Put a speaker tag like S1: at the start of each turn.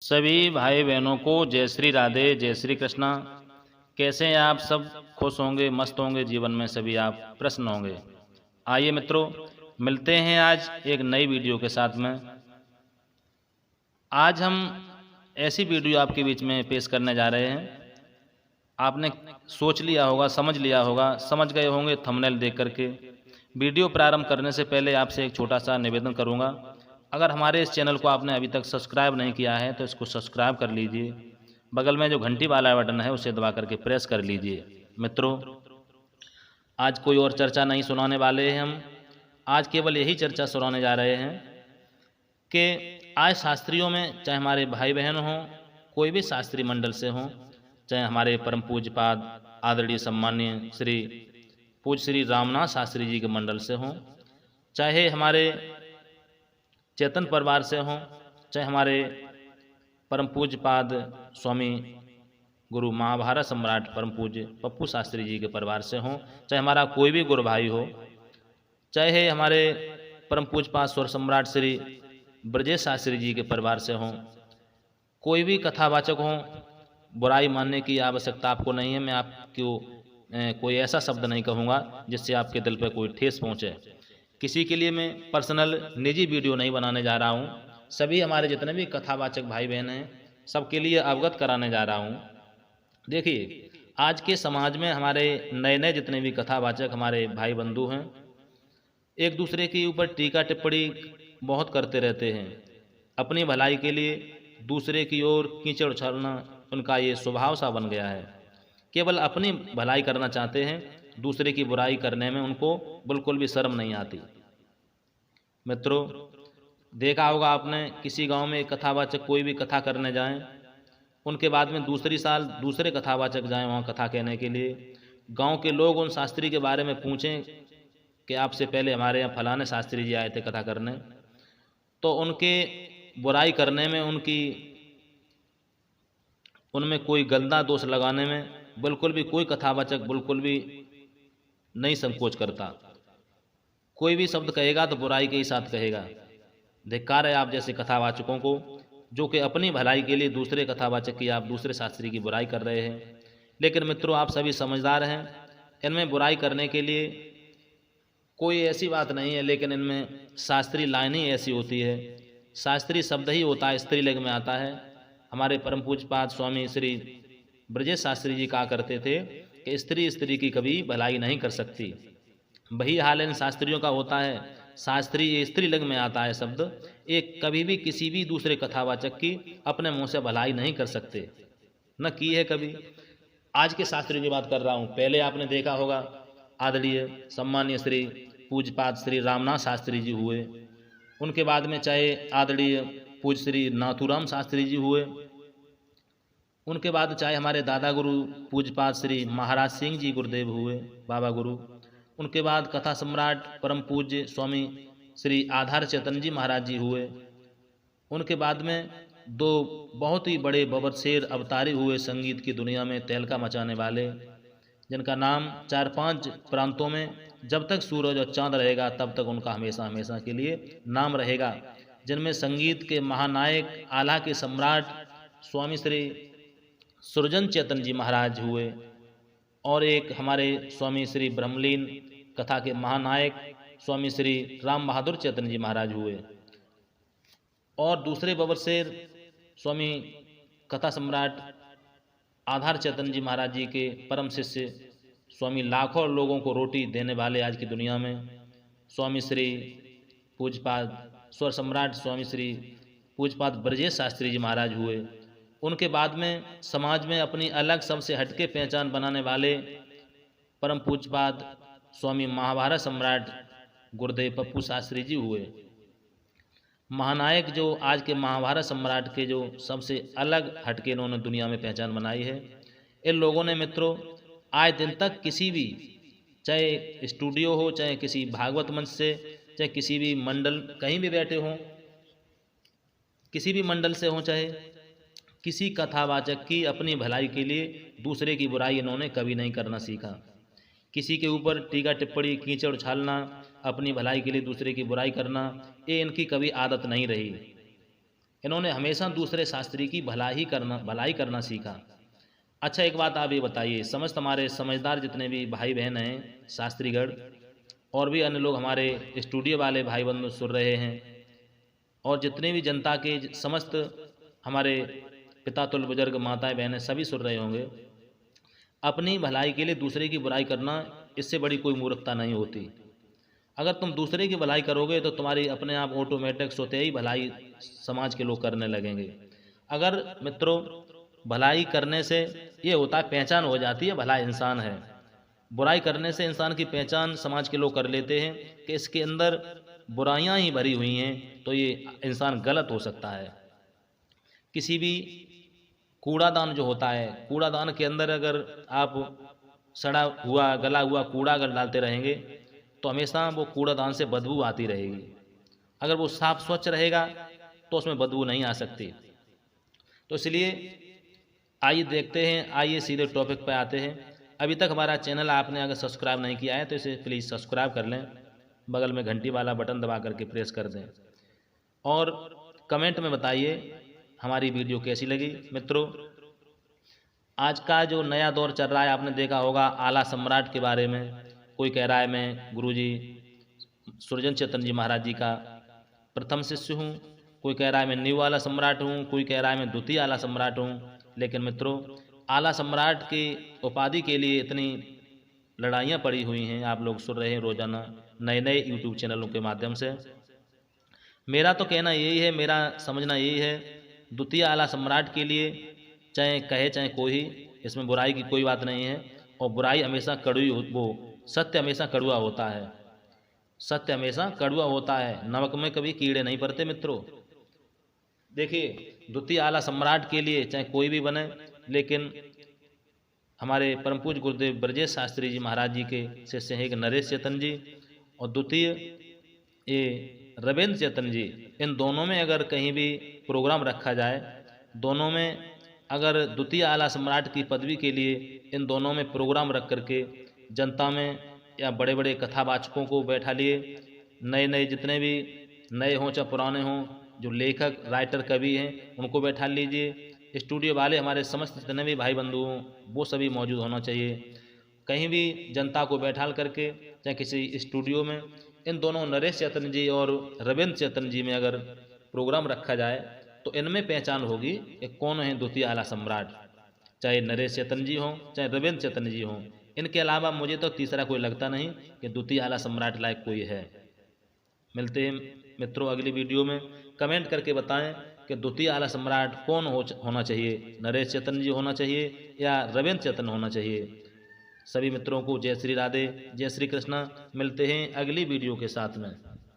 S1: सभी भाई बहनों को जय श्री राधे, जय श्री कृष्णा। कैसे हैं आप सब? खुश होंगे, मस्त होंगे, जीवन में सभी आप प्रसन्न होंगे। आइए मित्रों, मिलते हैं आज एक नई वीडियो के साथ में। आज हम ऐसी वीडियो आपके बीच में पेश करने जा रहे हैं। आपने सोच लिया होगा, समझ लिया होगा, समझ गए होंगे थंबनेल देख करके। वीडियो प्रारंभ करने से पहले आपसे एक छोटा सा निवेदन करूंगा। अगर हमारे इस चैनल को आपने अभी तक सब्सक्राइब नहीं किया है तो इसको सब्सक्राइब कर लीजिए। बगल में जो घंटी वाला बटन है उसे दबा करके प्रेस कर लीजिए। मित्रों, आज कोई और चर्चा नहीं सुनाने वाले हैं हम। आज केवल यही चर्चा सुनाने जा रहे हैं कि आज शास्त्रियों में, चाहे हमारे भाई बहन हों, कोई भी शास्त्री मंडल से हों, चाहे हमारे परम पूज्यपाद आदरणीय सम्मान्य श्री रामनाथ शास्त्री जी के मंडल से हों, चाहे हमारे चेतन परिवार से हों, चाहे हमारे परम पूज्यपाद स्वामी गुरु महाभारत सम्राट परम पूज्य पप्पू शास्त्री जी के परिवार से हों, चाहे हमारा कोई भी गुरु भाई हो, चाहे हमारे परम पूज्यपाद स्वर सम्राट श्री ब्रजेश शास्त्री जी के परिवार से हों, कोई भी कथावाचक हों, बुराई मानने की आवश्यकता आपको नहीं है। मैं आपको कोई ऐसा शब्द नहीं कहूँगा जिससे आपके दिल पर कोई ठेस पहुँचे। किसी के लिए मैं पर्सनल निजी वीडियो नहीं बनाने जा रहा हूँ। सभी हमारे जितने भी कथावाचक भाई बहन हैं, सबके लिए अवगत कराने जा रहा हूँ। देखिए, आज के समाज में हमारे नए नए जितने भी कथावाचक हमारे भाई बंधु हैं, एक दूसरे के ऊपर टीका टिप्पणी बहुत करते रहते हैं। अपनी भलाई के लिए दूसरे की ओर कीचड़ उछालना उनका ये स्वभाव सा बन गया है। केवल अपनी भलाई करना चाहते हैं, दूसरे की बुराई करने में उनको बिल्कुल भी शर्म नहीं आती। मित्रों, देखा होगा आपने, किसी गांव में एक कथावाचक कोई भी कथा करने जाएं, उनके बाद में दूसरी साल दूसरे कथावाचक जाएं वहाँ कथा कहने के लिए। गांव के लोग उन शास्त्री के बारे में पूछें कि आपसे पहले हमारे यहाँ फलाने शास्त्री जी आए थे कथा करने, तो उनके बुराई करने में, उनमें कोई गंदा दोष लगाने में बिल्कुल भी कोई कथावाचक बिल्कुल भी नहीं संकोच करता। कोई भी शब्द कहेगा तो बुराई के ही साथ कहेगा। धिक्कार है आप जैसे कथावाचकों को, जो कि अपनी भलाई के लिए दूसरे कथावाचक की, आप दूसरे शास्त्री की बुराई कर रहे हैं। लेकिन मित्रों, आप सभी समझदार हैं, इनमें बुराई करने के लिए कोई ऐसी बात नहीं है, लेकिन इनमें शास्त्री लाइन ही ऐसी होती है। शास्त्री शब्द ही होता है, स्त्रीलिंग में आता है। हमारे परम पूज्यपाद स्वामी श्री ब्रजेश शास्त्री जी कहा करते थे कि स्त्री स्त्री की कभी भलाई नहीं कर सकती। वही हाल इन शास्त्रियों का होता है। शास्त्री ये स्त्रीलिंग में आता है शब्द, एक कभी भी किसी भी दूसरे कथावाचक की अपने मुंह से भलाई नहीं कर सकते, न की है कभी। आज के शास्त्री की बात कर रहा हूँ। पहले आपने देखा होगा आदरणीय सम्मान्य श्री पूज्यपाद श्री रामनाथ शास्त्री जी हुए, उनके बाद में चाहे आदरणीय पूज्य श्री नाथुराम शास्त्री जी हुए, उनके बाद चाहे हमारे दादा गुरु पूज्यपाद श्री महाराज सिंह जी गुरुदेव हुए, बाबा गुरु, उनके बाद कथा सम्राट परम पूज्य स्वामी श्री आधार चेतन जी महाराज जी हुए, उनके बाद में दो बहुत ही बड़े बबरशेर अवतारी हुए संगीत की दुनिया में तहलका मचाने वाले, जिनका नाम 4-5 प्रांतों में जब तक सूरज और चांद रहेगा तब तक उनका हमेशा हमेशा के लिए नाम रहेगा। जिनमें संगीत के महानायक, आला के सम्राट स्वामी श्री सुरजन चेतन जी महाराज हुए, और एक हमारे स्वामी श्री ब्रह्मलीन कथा के महानायक स्वामी श्री राम बहादुर चेतन जी महाराज हुए, और दूसरे बबरशेर स्वामी कथा सम्राट आधार चेतन जी महाराज जी के परम शिष्य स्वामी लाखों लोगों को रोटी देने वाले आज की दुनिया में स्वामी श्री पूज्यपाद स्वर सम्राट स्वामी श्री पूज्यपाद ब्रजेश शास्त्री जी महाराज हुए। उनके बाद में समाज में अपनी अलग सबसे हटके पहचान बनाने वाले परम पूज्यपाद स्वामी महाभारत सम्राट गुरुदेव पप्पू शास्त्री जी हुए। महानायक जो आज के महाभारत सम्राट के जो सबसे अलग हटके इन्होंने दुनिया में पहचान बनाई है। इन लोगों ने मित्रों आज दिन तक किसी भी, चाहे स्टूडियो हो, चाहे किसी भागवत मंच से, चाहे किसी भी मंडल कहीं भी बैठे हों, किसी भी मंडल से हों, चाहे किसी कथावाचक की अपनी भलाई के लिए दूसरे की बुराई इन्होंने कभी नहीं करना सीखा। किसी के ऊपर टीका टिप्पणी, कीचड़ उछालना, अपनी भलाई के लिए दूसरे की बुराई करना, ये इनकी कभी आदत नहीं रही। इन्होंने हमेशा दूसरे शास्त्री की भलाई करना सीखा। अच्छा, एक बात आप ये बताइए, समस्त हमारे समझदार जितने भी भाई बहन हैं शास्त्रीगढ़, और भी अन्य लोग हमारे स्टूडियो वाले भाई बंधु सुन रहे हैं, और जितने भी जनता के समस्त हमारे पिता तुल्य बुजुर्ग माताएं बहनें सभी सुन रहे होंगे, अपनी भलाई के लिए दूसरे की बुराई करना, इससे बड़ी कोई मूर्खता नहीं होती। अगर तुम दूसरे की भलाई करोगे तो तुम्हारी अपने आप ऑटोमेटिक सोते ही भलाई समाज के लोग करने लगेंगे। अगर मित्रों भलाई करने से ये होता है, पहचान हो जाती है भला इंसान है। बुराई करने से इंसान की पहचान समाज के लोग कर लेते हैं कि इसके अंदर बुराइयां ही भरी हुई हैं, तो ये इंसान गलत हो सकता है। किसी भी कूड़ादान जो होता है, कूड़ादान के अंदर अगर आप सड़ा हुआ गला हुआ कूड़ा अगर डालते रहेंगे तो हमेशा वो कूड़ादान से बदबू आती रहेगी। अगर वो साफ स्वच्छ रहेगा तो उसमें बदबू नहीं आ सकती। तो इसलिए आइए देखते हैं, आइए सीधे टॉपिक पे आते हैं। अभी तक हमारा चैनल आपने अगर सब्सक्राइब नहीं किया है तो इसे प्लीज़ सब्सक्राइब कर लें, बगल में घंटी वाला बटन दबा करके प्रेस कर दें, और कमेंट में बताइए हमारी वीडियो कैसी लगी। मित्रों, आज का जो नया दौर चल रहा है, आपने देखा होगा आला सम्राट के बारे में। कोई कह रहा है मैं गुरुजी सुरजन चेतन जी महाराज जी का प्रथम शिष्य हूँ, कोई कह रहा है मैं न्यू आला सम्राट हूँ, कोई कह रहा है मैं द्वितीय आला सम्राट हूँ। लेकिन मित्रों, आला सम्राट की उपाधि के लिए इतनी लड़ाइयाँ पड़ी हुई हैं, आप लोग सुन रहे हैं रोजाना नए नए यूट्यूब चैनलों के माध्यम से। मेरा तो कहना यही है, मेरा समझना यही है, द्वितीय आला सम्राट के लिए चाहे कहे चाहे कोई, इसमें बुराई की कोई बात नहीं है। और बुराई हमेशा कड़वी, वो सत्य हमेशा कड़वा होता है, सत्य हमेशा कड़वा होता है, नमक में कभी कीड़े नहीं पड़ते। मित्रों देखिए, द्वितीय आला सम्राट के लिए चाहे कोई भी बने, लेकिन हमारे परम पूज्य गुरुदेव ब्रजेश शास्त्री जी महाराज जी के शिष्य हैं एक नरेश चेतन जी, और द्वितीय ये रविंद्र चेतन जी। इन दोनों में अगर कहीं भी प्रोग्राम रखा जाए, दोनों में अगर द्वितीय आला सम्राट की पदवी के लिए इन दोनों में प्रोग्राम रख करके जनता में या बड़े बड़े कथावाचकों को बैठा लिए, नए नए जितने भी नए हों चाहे पुराने हों, जो लेखक राइटर कवि हैं उनको बैठा लीजिए, स्टूडियो वाले हमारे समस्त जितने भी भाई बंधु हों वो सभी मौजूद होना चाहिए। कहीं भी जनता को बैठाल करके चाहे किसी स्टूडियो में इन दोनों नरेश चेतन जी और रविंद्र चेतन जी में अगर प्रोग्राम रखा जाए तो इनमें पहचान होगी कि कौन है द्वितीय आला सम्राट, चाहे नरेश चेतन जी हों चाहे रविंद्र चेतन जी हों। इनके अलावा मुझे तो तीसरा कोई लगता नहीं कि द्वितीय आला सम्राट लायक कोई है। मिलते हैं मित्रों अगली वीडियो में। कमेंट करके बताएं कि द्वितीय आला सम्राट कौन होना चाहिए, नरेश चेतन जी होना चाहिए या रविंद्र चेतन होना चाहिए। सभी मित्रों को जय श्री राधे, जय श्री कृष्णा। मिलते हैं अगली वीडियो के साथ में।